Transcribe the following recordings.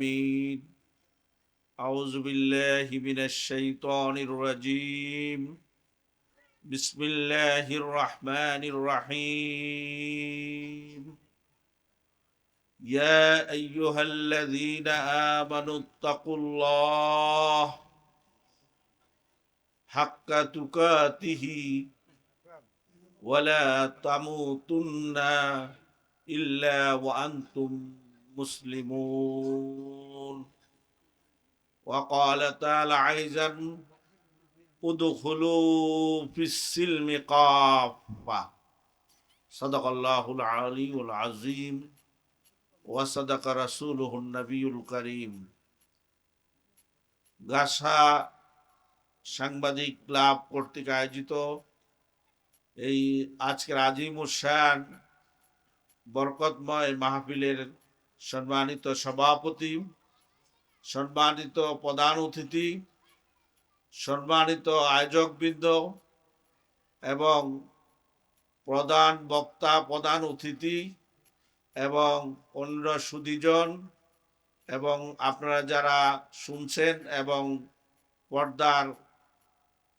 آمين. أعوذ بالله من الشيطان الرجيم. بسم الله الرحمن الرحيم. يا أيها الذين آمنوا اتقوا الله حق تقاته ولا تموتن إلا وأنتم مسلمون. وقال تعالى أيضا ادخلوا في السلم كافة. صدق الله العلي العظيم وصدق رسوله النبي الكريم. গাছা সাংবাদিক ক্লাব কর্তৃক আয়োজিত এই আজকের আজিমুশান বরকতময় মাহফিলের সম্মানিত সভাপতি, সম্মানিত প্রধান অতিথি, সম্মানিত আয়োজকবৃন্দ এবং প্রধান বক্তা, প্রধান অতিথি এবং অন্য সুধীজন এবং আপনারা যারা শুনছেন এবং পর্দার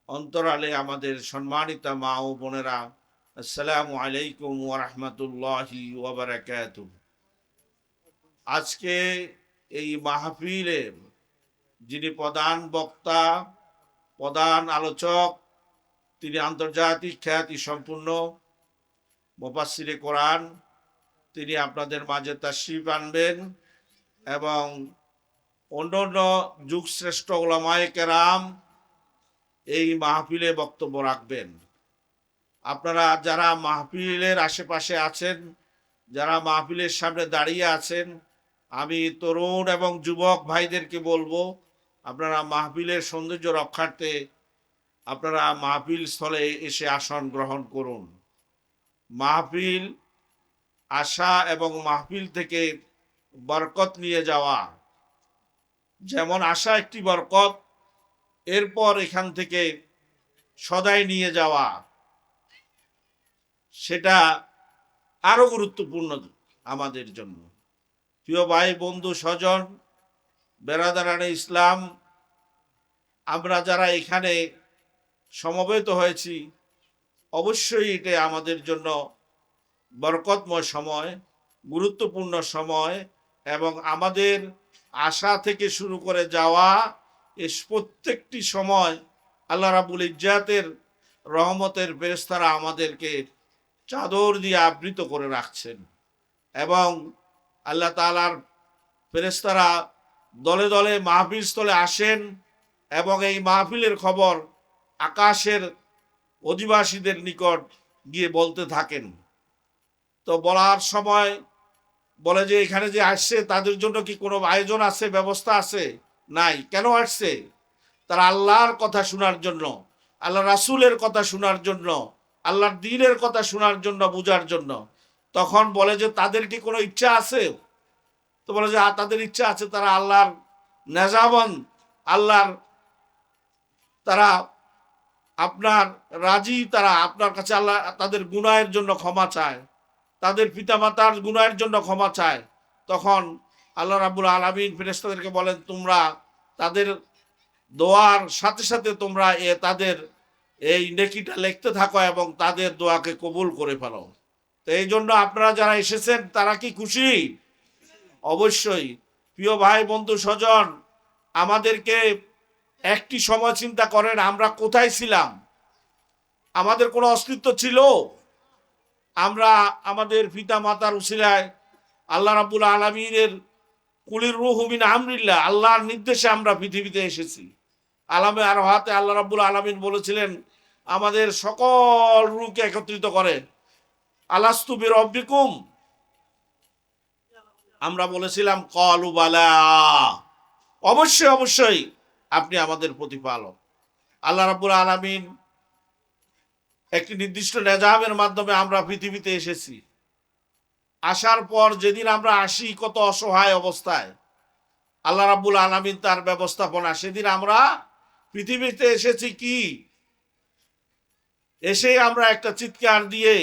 অন্তরালে আমাদের সম্মানিত মা ও বোনেরা, আসসালামু আলাইকুম ওয়া রাহমাতুল্লাহি ওয়া বারাকাতুহু। আজকে এই মাহফিলে যিনি প্রধান বক্তা, প্রধান আলোচক, তিনি আন্তর্জাতিক খ্যাতি সম্পূর্ণ মুফাসসিরে কোরআন। তিনি আপনাদের মাঝে তাশরীফ আনবেন এবং অন্যান্য যুগশ্রেষ্ঠ উলামায়ে কেরাম এই মাহফিলে বক্তব্য রাখবেন। আপনারা যারা মাহফিলের আশেপাশে আছেন, যারা মাহফিলের সামনে দাঁড়িয়ে আছেন, আমি তরুণ এবং যুবক ভাইদেরকে বলবো, আপনারা মাহফিলের সৌন্দর্য রক্ষার্থে আপনারা মাহফিল স্থলে এসে আসন গ্রহণ করুন। মাহফিল আসা এবং মাহফিল থেকে বরকত নিয়ে যাওয়া, যেমন আসা একটি বরকত, এরপর এখান থেকে সদাই নিয়ে যাওয়া সেটা আরো গুরুত্বপূর্ণ আমাদের জন্য। প্রিয় ভাই, বন্ধু, স্বজন, বেরাদারানে ইসলাম, আমরা যারা এখানে সমবেত হয়েছি, অবশ্যই এটা আমাদের জন্য বরকতময় সময়, গুরুত্বপূর্ণ সময় এবং আমাদের আসা থেকে শুরু করে যাওয়া এই প্রত্যেকটি সময় আল্লাহ রাব্বুল ইজ্জাতের রহমতের ফেরেশতারা আমাদেরকে চাদর দিয়ে আবৃত করে রাখছেন এবং আল্লাহ তাআলার ফেরেশতারা দলে দলে মাহফিল স্থলে আসেন এবং এই মাহফিলের খবর আকাশের অধিবাসীদের নিকট গিয়ে বলতে থাকেন। তো বলার সময় বলে যে এখানে যে আসছে তাদের জন্য কি কোনো আয়োজন আছে, ব্যবস্থা আছে? নাই। কেন আসছে? তারা আল্লাহর কথা শোনার জন্য, আল্লাহ রাসূলের কথা শোনার জন্য, আল্লাহর দ্বীনের কথা শোনার জন্য, বোঝার জন্য। তখন বলে যে তাদের কি কোনো ইচ্ছা আছে? তো বলে যে তাদের ইচ্ছা আছে, তারা আল্লাহর নেজাবন, আল্লাহর তারা আপনার রাজি, তারা আপনার কাছে আল্লাহ তাদের গুনাহের জন্য ক্ষমা চায়, তাদের পিতামাতার গুনাহের জন্য ক্ষমা চায়। তখন আল্লাহ রাব্বুল আলামিন ফেরেশতাদেরকে বলেন, তোমরা তাদের দোয়ার সাথে সাথে তোমরা তাদের এই নেকিটা লিখতে থাকো এবং তাদের দোয়াকে কবুল করে ফেলো। তো এই জন্য আপনারা যারা এসেছেন তারা কি খুশি? অবশ্যই। প্রিয় ভাই, বন্ধু, স্বজন, আমাদেরকে একটি সময় চিন্তা করেন, আমরা কোথায় ছিলাম? আমাদের কোনো অস্তিত্ব ছিল? আমরা আমাদের পিতা মাতার উসিলায় আল্লাহ রাব্বুল আলামিনের কুলির রূহু মিন আমরিল্লাহ, আল্লাহর নির্দেশে আমরা পৃথিবীতে এসেছি। আলামে আরহাতে আল্লাহ রাব্বুল আলামিন বলেছিলেন আমাদের সকল রূহকে একত্রিত করে, আলাস্তু বিরব্বিকুম। আমরা বলেছিলাম ক্বালু বালা, অবশ্যই অবশ্যই আপনি আমাদের প্রতিপালক। আল্লাহ রাব্বুল আলামিন একটি নির্দিষ্ট নিজামের মাধ্যমে আমরা পৃথিবীতে এসেছি। আসার পর যেদিন আমরা আসি কত অসহায় অবস্থায়, আল্লাহ রাব্বুল আলামিন তার ব্যবস্থাপনা, সেদিন আমরা পৃথিবীতে এসেছি কি এসে আমরা একটা চিৎকার দিয়ে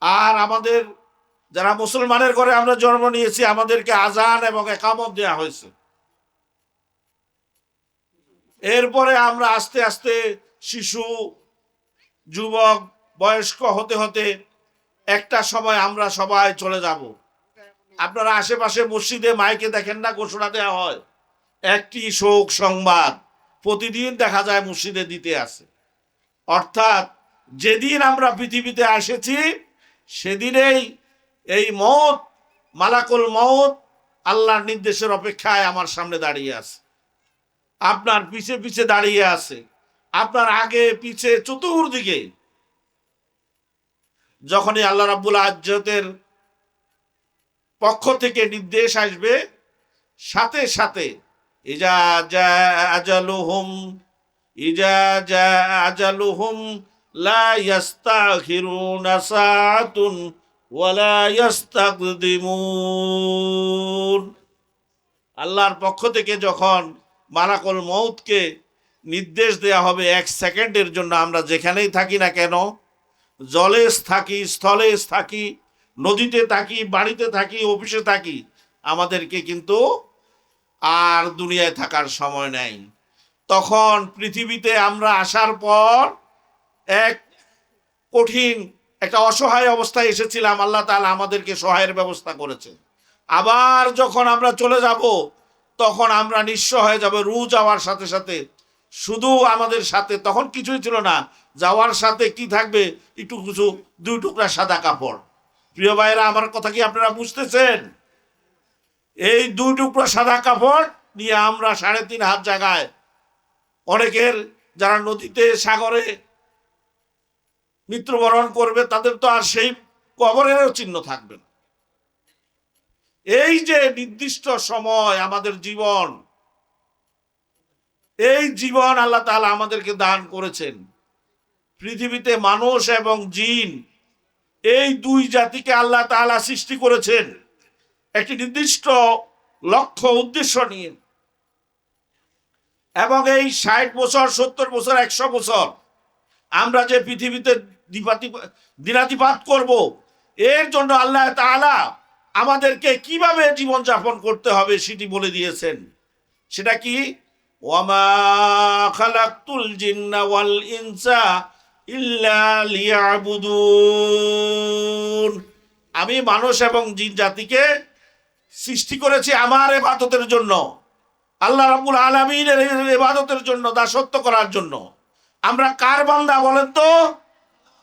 আর আমাদের যারা মুসলমানের ঘরে আমরা জন্ম নিয়েছি, আমাদেরকে আজান এবং একামত দেওয়া হয়েছে। এরপরে আমরা আস্তে আস্তে শিশু, যুবক, বয়স্ক হতে হতে একটা সময় আমরা সবাই চলে যাব। আপনারা আশেপাশে মসজিদে মাইকে দেখেন না, ঘোষণা দেওয়া হয়, একটি শোক সংবাদ প্রতিদিন দেখা যায় মসজিদে দিতে আছে। অর্থাৎ যেদিন আমরা পৃথিবীতে এসেছি সেদিনেই এই মওত, মালাকুল মওত আল্লাহর নির্দেশের অপেক্ষায় আমার সামনে দাঁড়িয়ে আছে, আপনার পিছে পিছে দাঁড়িয়ে আছে, আপনার আগে পিছে চতুর্দিকে। যখনই আল্লাহ রাব্বুল ইজ্জতের পক্ষ থেকে নির্দেশ আসবে, সাথে সাথে ইজা জা আজালুহুম, ইজা জা আজালুহুম লা ইস্তাখিরুনা সাআতুন ওয়ালা ইস্তাকদিমুন। আল্লাহর পক্ষ থেকে যখন মালাকুল মউতকে নির্দেশ দেয়া হবে, এক সেকেন্ডের জন্য আমরা যেখানেই থাকি না কেন, জলে থাকি, স্থলে থাকি, নদীতে থাকি, বাড়িতে থাকি, অফিসে থাকি, আমাদেরকে কিন্তু আর দুনিয়ায় থাকার সময় নেই। তখন পৃথিবীতে আমরা আসার পর এক কঠিন একটা অসহায় অবস্থায় এসেছিলাম, আল্লাহ তাআলা আমাদেরকে সহায়ের ব্যবস্থা করেছেন। আবার যখন আমরা চলে যাব তখন আমরা নিঃস্ব হয়ে যাব, রু যাওয়ার সাথে সাথে। শুধু আমাদের সাথে তখন কিছুই ছিল না, যাওয়ার সাথে কি থাকবে? একটু কিছু, 2 টুকরা সাদা কাপড়। প্রিয় ভাইরা, আমার কথা কি আপনারা বুঝতেছেন? এই 2 টুকরা সাদা কাপড় নিয়ে আমরা 3.5 হাত জায়গায়, অনেকের যারা নদীতে সাগরে মৃত্যুবরণ করবে তাদের তো আর সেই কবরেরও চিহ্ন থাকবে না। এই যে নির্দিষ্ট সময় আমাদের জীবন, এই জীবন আল্লাহ তাআলা আমাদেরকে দান করেছেন। পৃথিবীতে মানুষ এবং জিন, এই 2 জাতিকে আল্লাহ তাআলা সৃষ্টি করেছেন একটি নির্দিষ্ট লক্ষ্য উদ্দেশ্য নিয়ে। এবং এই 60 বছর, 70 বছর, 100 বছর আমরা যে পৃথিবীতে দিনাতিপাত করব, এর জন্য আল্লাহ তাআলা আমাদেরকে কিভাবে জীবন যাপন করতে হবে সেটি বলে দিয়েছেন। সেটা কি? ওয়ামা খালাকতুল জিন্না ওয়াল ইনসা ইল্লা লিয়াবুদুন। আমি মানুষ এবং জিন জাতিকে সৃষ্টি করেছি আমার ইবাদতের জন্য, আল্লাহ রাব্বুল আলামিনের ইবাদতের জন্য, দাসত্ব করার জন্য। আমরা কার বান্দা বলেন তো?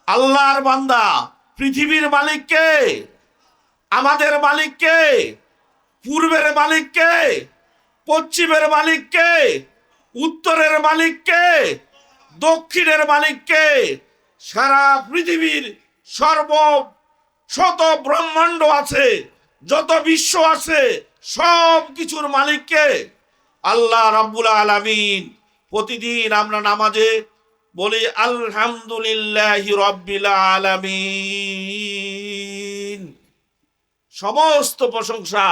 আল্লাহর বান্দা। পৃথিবীর মালিক কে? আমাদের মালিক কে? পূর্বের মালিক কে? পশ্চিমের মালিক কে? উত্তরের মালিক কে? দক্ষিণের মালিক কে? সারা পৃথিবীর শত ব্রহ্মাণ্ড আছে, যত বিশ্ব আছে, সব কিছুর মালিক কে? আল্লাহ রাব্বুল আলামিন। প্রতিদিন আমরা নামাজে বলি আলহামদুলিল্লাহি রাব্বিল আলামিন। সমস্ত প্রশংসা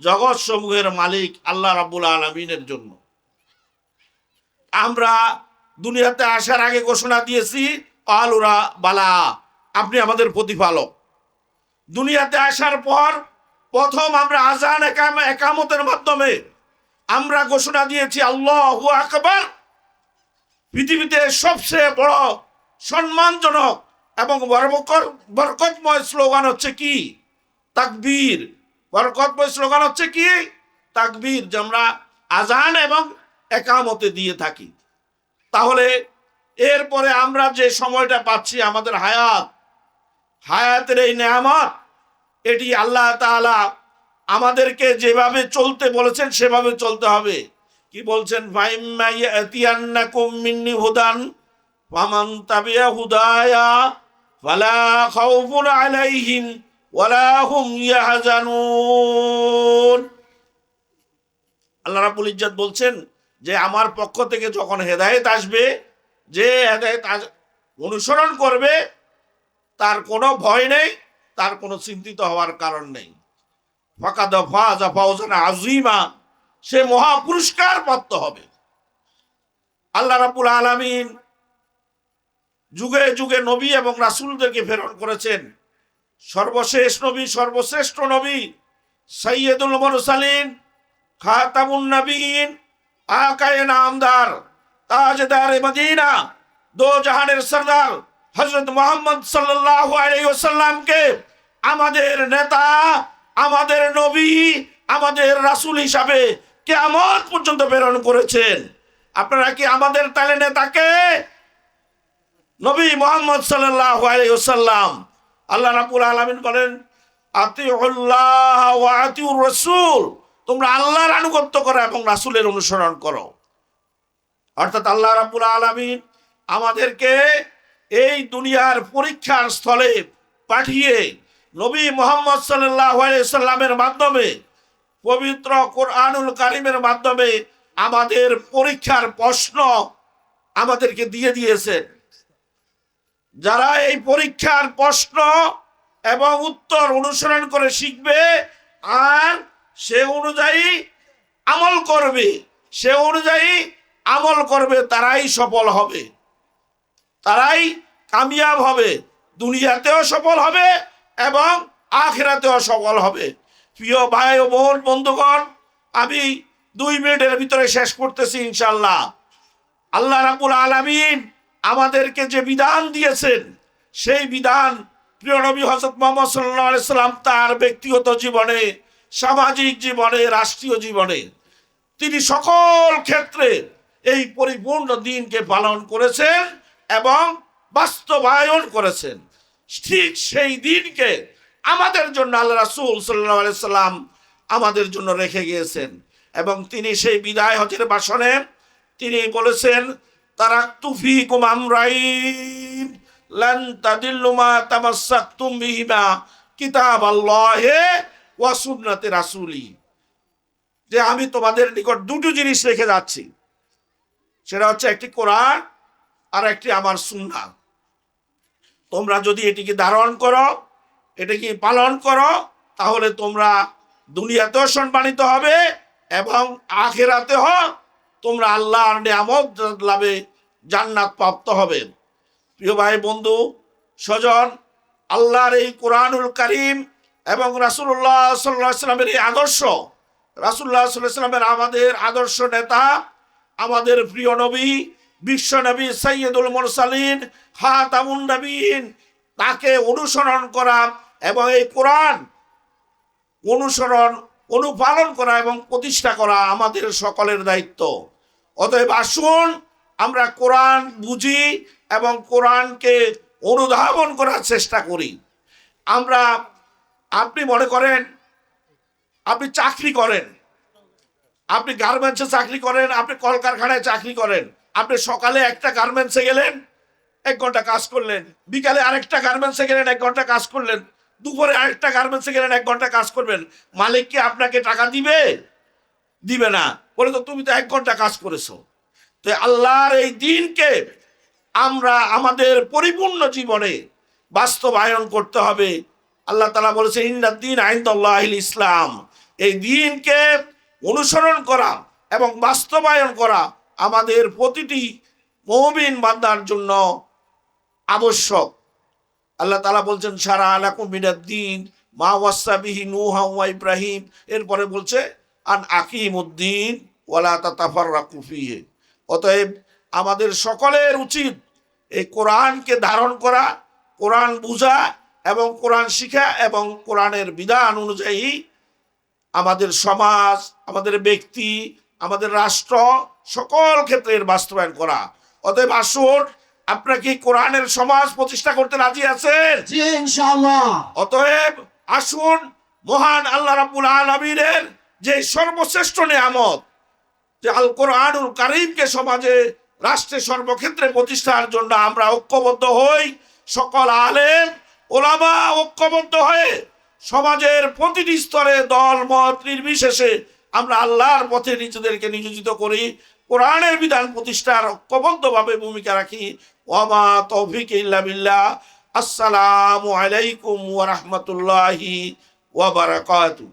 জগৎ সমূহের মালিক আল্লাহ রাব্বুল আলামিনের জন্য। আমরা দুনিয়াতে আসার আগে ঘোষণা দিয়েছি, আলুরা বালা, আপনি আমাদের প্রতিপালক। দুনিয়াতে আসার পর প্রথম আমরা আজান একামতের মাধ্যমে আমরা ঘোষণা দিয়েছি আল্লাহু আকবার। পৃথিবীতে সবচেয়ে বড় সম্মানজনক এবং বরকতময় স্লোগান হচ্ছে কি? তাকবীর। বরকতময় স্লোগান হচ্ছে কি? তাকবীর, যে আমরা আজান এবং একামতে দিয়ে থাকি। তাহলে এরপরে আমরা যে সময়টা পাচ্ছি, আমাদের হায়াতের এই নেয়ামত, এটি আল্লাহ তাআলা আমাদেরকে যেভাবে চলতে বলেছেন সেভাবে চলতে হবে। কি বলছেন? ফাইম্মা ইয়াতিয়ান্নাকুম মিন্নি হুদান ফামান তাবিয়া হুদায়া ফালা খাউফুন আলাইহিম ওয়ালা হুম ইয়াহজানুন। আল্লাহ রাব্বুল ইজ্জত বলছেন যে আমার পক্ষ থেকে যখন হেদায়েত আসবে, যে হেদায়েত অনুসরণ করবে তার কোনো ভয় নেই, তার কোনো চিন্তিত হওয়ার কারণ নেই। ফাকাদ ফাযা ফাওজান আযীমা, সে মহা পুরস্কার প্রাপ্ত হবে। আল্লাহ রাব্বুল আলামিন যুগে যুগে নবী এবং রাসূলদেরকে প্রেরণ করেছেন সর্বশেষ নবী, সর্বশ্রেষ্ঠ নবী, সৈয়দুল মুরসালিন, খাতামুন নবীন, আকায়ে নামদার, তাজদার মদিনা, দো জাহানের সরদার হযরত মুহাম্মদ সাল্লাল্লাহু আলাইহি ওয়াসাল্লামকে আমাদের নেতা, আমাদের নবী, আমাদের রাসূল হিসাবে কিয়ামত পর্যন্ত প্রেরণ করেছেন। আপনারা কি আমাদের তালে নেতাকে নবী মুহাম্মদ সাল্লাল্লাহু আলাইহি ওয়াসাল্লাম? আল্লাহ রাব্বুল আলামিন বলেন, আতিউল্লাহ ওয়া আতিউর রাসূল, তোমরা আল্লাহর আনুগত্য করো এবং রাসূলের অনুসরণ করো। অর্থাৎ আল্লাহ রাব্বুল আলামিন আমাদেরকে এই দুনিয়ার পরীক্ষার স্থলে পাঠিয়ে নবী মুহাম্মদ সাল্লাল্লাহু আলাইহি সাল্লামের মাধ্যমে, পবিত্র কোরআনুল কারীমের মাধ্যমে আমাদের পরীক্ষার প্রশ্ন আমাদেরকে দিয়ে দিয়েছেন। যারা এই পরীক্ষার প্রশ্ন এবং উত্তর অনুসরণ করে শিখবে আর সে অনুযায়ী আমল করবে, সে অনুযায়ী আমল করবে, তারাই সফল হবে, তারাই কামিয়াব হবে, দুনিয়াতেও সফল হবে এবং আখিরাতেও সফল হবে। প্রিয় ভাই ও বোন, বন্ধুগণ, আমি 2 মিনিটের ভিতরে শেষ করতেছি ইনশাআল্লাহ। আল্লাহ রাব্বুল আলামিন আমাদেরকে যে বিধান দিয়েছেন, সেই বিধান প্রিয় নবী হযরত মুহাম্মদ সাল্লাল্লাহু আলাইহি সাল্লাম তার ব্যক্তিগত জীবনে, সামাজিক জীবনে, রাষ্ট্রীয় জীবনে তিনি সকল ক্ষেত্রে এই পরিপূর্ণ দিনকে পালন করেছেন এবং বাস্তবায়ন করেছেন। ঠিক সেই দিনকে আমাদের জন্য আল্লাহ রাসূল সাল্লাল্লাহু আলাইহি সাল্লাম আমাদের জন্য রেখে গিয়েছেন এবং তিনি সেই বিদায় হজের ভাষণে তিনি বলেছেন, তারাকতু ফীকুম আমরাইন লান তাদিল্লু মা তামাসসাকতুম বিহিমা কিতাবাল্লাহি ওয়া সুন্নাতি রাসূলি, যে আমি তোমাদের নিকট 2টো জিনিস রেখে যাচ্ছি, সেটা হচ্ছে একটি কোরআন আর একটি আমার সুন্নাহ। তোমরা যদি এটিকে ধারণ করো, এটাকে পালন করো, তাহলে তোমরা দুনিয়াতেও সম্মানিত হবে এবং আখিরাতেও তোমরা আল্লাহর নিয়ামত লাভে জান্নাত প্রাপ্ত হবে। প্রিয় ভাই, বন্ধু, স্বজন, আল্লাহর এই কোরআনুল কারীম এবং রাসূলুল্লাহ সাল্লাল্লাহু আলাইহি সাল্লামের এই আদর্শ, রাসূলুল্লাহ সাল্লাল্লাহু আলাইহি সাল্লামের আমাদের আদর্শ নেতা, আমাদের প্রিয় নবী, বিশ্ব নবী সৈয়দুল মুরসালিন, খাতামুন নবীন, তাকে অনুসরণ করা এবং এই কোরআন অনুসরণ, অনুপালন করা এবং প্রতিষ্ঠা করা আমাদের সকলের দায়িত্ব। অতএব আসুন আমরা কোরআন বুঝি এবং কোরআনকে অনুধাবন করার চেষ্টা করি। আপনি মনে করেন আপনি চাকরি করেন, আপনি গার্মেন্টসে চাকরি করেন, আপনি কলকারখানায় চাকরি করেন, আপনি সকালে একটা গার্মেন্টসে গেলেন, 1 ঘন্টা কাজ করলেন, বিকালে আরেকটা গার্মেন্টসে গেলেন, 1 ঘন্টা কাজ করলেন, দুপুরে আরেকটা গার্মেন্টসে গেলেন, 1 ঘন্টা কাজ করবেন। মালিক কি আপনাকে টাকা দিবে? দিবে না। বলে তো তুমি তো 1 ঘন্টা কাজ করেছো। তো আল্লাহর এই দিনকে আমরা আমাদের পরিপূর্ণ জীবনে বাস্তবায়ন করতে হবে। আল্লাহ তাআলা বলেছেন, ইন্নাদ-দীন ইনদাল্লাহিল ইসলাম। এই দিনকে অনুসরণ করা এবং বাস্তবায়ন করা আমাদের প্রতিটি মুমিন বান্দার জন্য আবশ্যক। আল্লাহ তাআলা বলছেন, শারা লাকুম মিনাদ-দীন মা ওয়াসা বিহি নূহা ওয়া ইব্রাহিম। এরপরে বলছে, আন আকিমুদ্দিন ওয়ালা তাতাফাররাকু ফীহি। অতএব আমাদের সকলের উচিত এই কোরআনকে ধারণ করা, কোরআন বুঝা এবং কোরআন শিখা এবং কোরআনের বিধান অনুযায়ী আমাদের সমাজ, আমাদের ব্যক্তি, আমাদের রাষ্ট্র সকল ক্ষেত্রে এর বাস্তবায়ন করা। অতএব আসুন, আপনারা কি কোরআনের সমাজ প্রতিষ্ঠা করতে রাজি আছেন? জি, ইনশাআল্লাহ। অতএব আসুন, মহান আল্লাহ রাব্বুল আলামিনের যে সর্বশ্রেষ্ঠ নিয়ামত, যে আল কোরআনুল কারীমকে সমাজে, রাষ্ট্রে, সর্বক্ষেত্রে প্রতিষ্ঠার জন্য আমরা ঐক্যবদ্ধ হই। সকল আলেম ওলামা ঐক্যবদ্ধ হয়ে সমাজের প্রতিটি স্তরে দল মত নির্বিশেষে আমরা আল্লাহর পথে নিজেদেরকে নিয়োজিত করি, কোরআনের বিধান প্রতিষ্ঠার ঐক্যবদ্ধভাবে ভূমিকা রাখি। ওয়া তৌফিক ইল্লা বিল্লাহ। আসসালামু আলাইকুম ওয়া রাহমাতুল্লাহি ওয়া বারাকাতুহু।